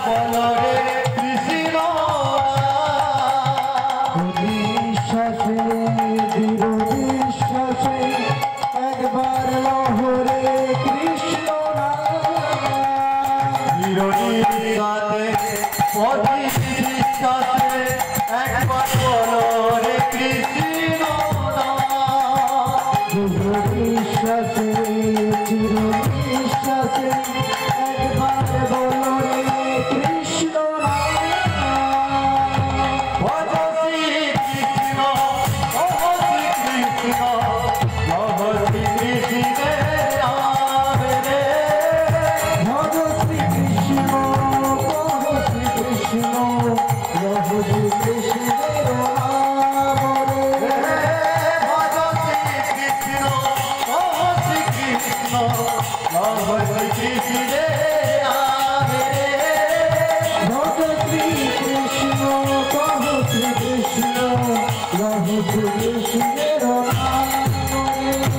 বলো রে কৃষ্ণ বিশ্বাসে দৃঢ় বিশ্বাসে একবার লহরে কৃষ্ণ বিশ্বাসে একবার বলো রে কৃষ্ণ বিশ্বাসে চির বিশ্বাসে একবার বলো রে কৃষ্ণ ভজ শ্রী কৃষ্ণ ওহ শ্রী কৃষ্ণ লভ শ্রী কৃষ্ণের নাম রে ভজ শ্রী কৃষ্ণ কহ শ্রী কৃষ্ণ লভ শ্রী কৃষ্ণের নাম রে ভজ শ্রী কৃষ্ণ ওহ শ্রী কৃষ্ণ লভ শ্রী কৃষ্ণের নাম রে ভজ শ্রী কৃষ্ণ কহ শ্রী কৃষ্ণ লভ শ্রী কৃষ্ণের নাম রে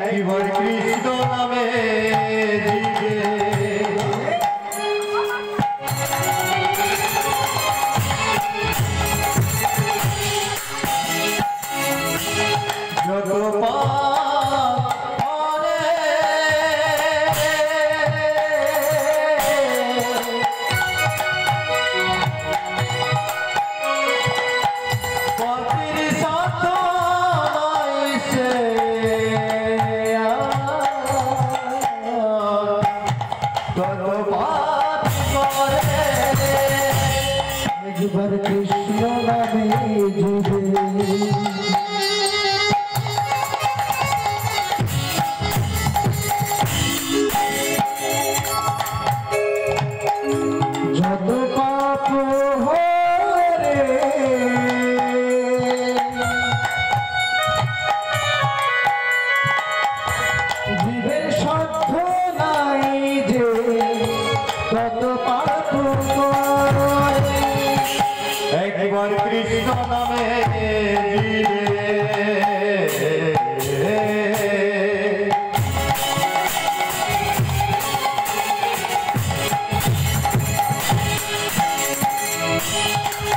একবার কৃষ্ণ নামে জিবে যত পাপ করে পাপের সাথ নাই সে যত পাপ করে একবার কৃষ্ণ নামে জিবে যত পাপ হরে জীবের সাধ্য নাই যে তত পাপ করে একবার কৃষ্ণ নামে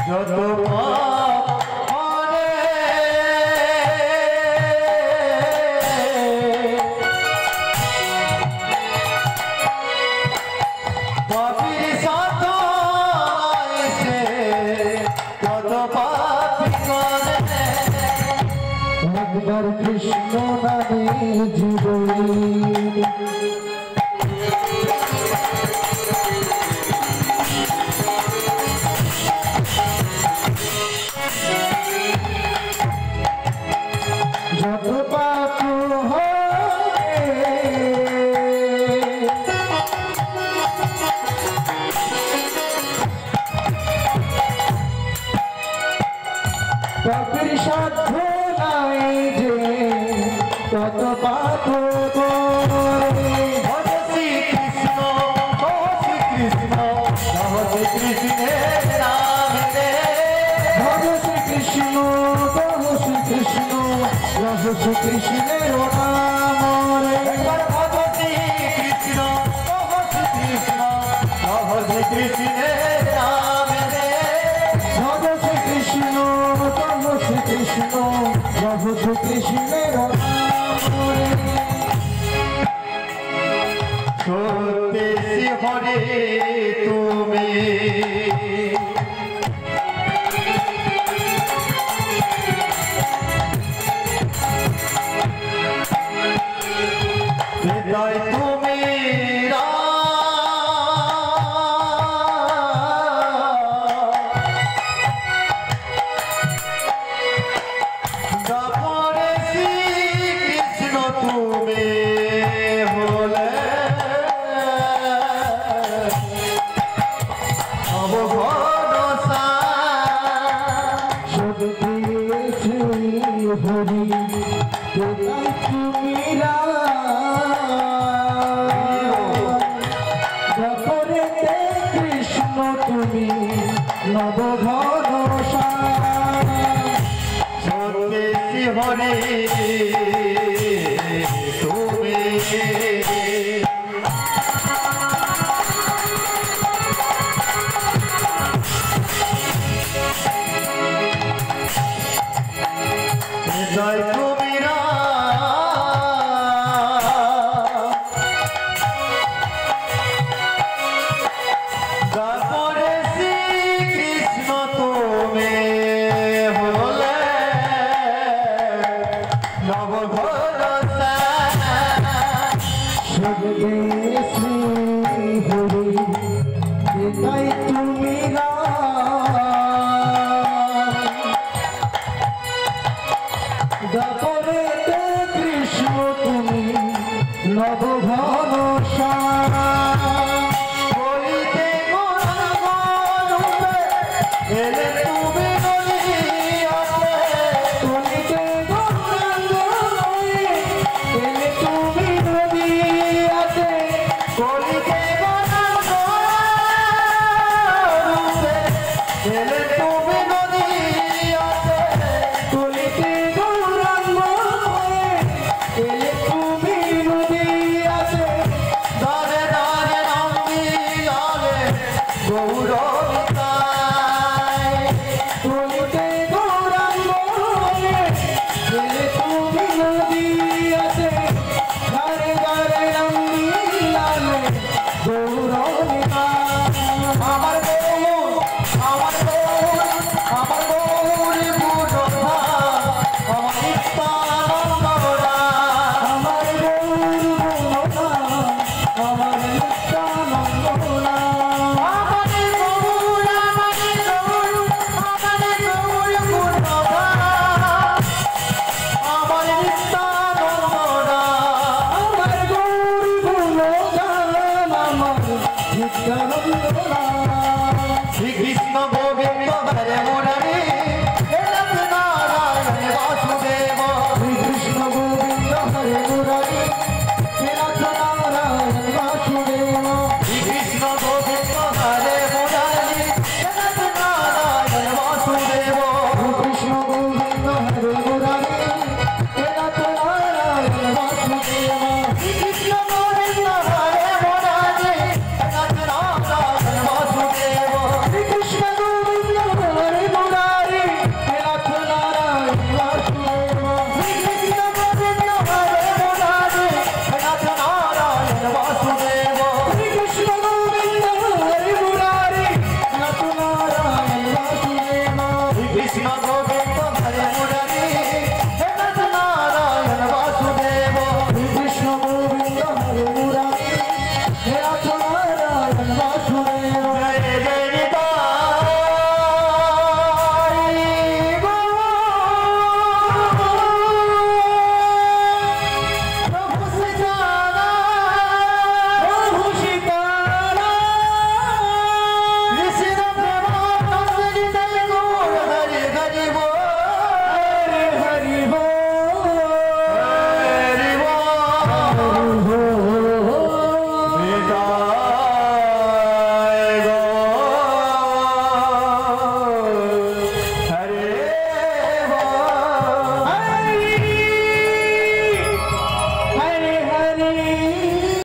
যত পাপ করে পাপের সাথ নাই সে যত পাপ করে একবার কৃষ্ণ নামে জীবন যত পাপ পাপের সাধ্য নাই যে তত পাপ করে ভজ শ্রী কৃষ্ণ ওহ শ্রী কৃষ্ণ লভ শ্রী কৃষ্ণের নাম রে ভজ শ্রী কৃষ্ণ কহ শ্রী কৃষ্ণ লভ শ্রী কৃষ্ণের নাম রে একবার ভজ শ্রী কৃষ্ণ ওহ শ্রী কৃষ্ণ লভ শ্রী কৃষ্ণের নাম রে ভজ শ্রী কৃষ্ণ কহ শ্রী কৃষ্ণ লভ শ্রী কৃষ্ণের নাম রে সত্যি শ্রী হরে তুমি হৃদয় তুমি তারপরে শ্রী কৃষ্ণ তুমি হলে অবঘনসা সত্যি শ্রী হরি হৃদয় তুমি তারপরে কৃষ্ণ তুমি নবঘনসা সত্যি শ্রী হরে তুমি নিত্যানন্দ নাম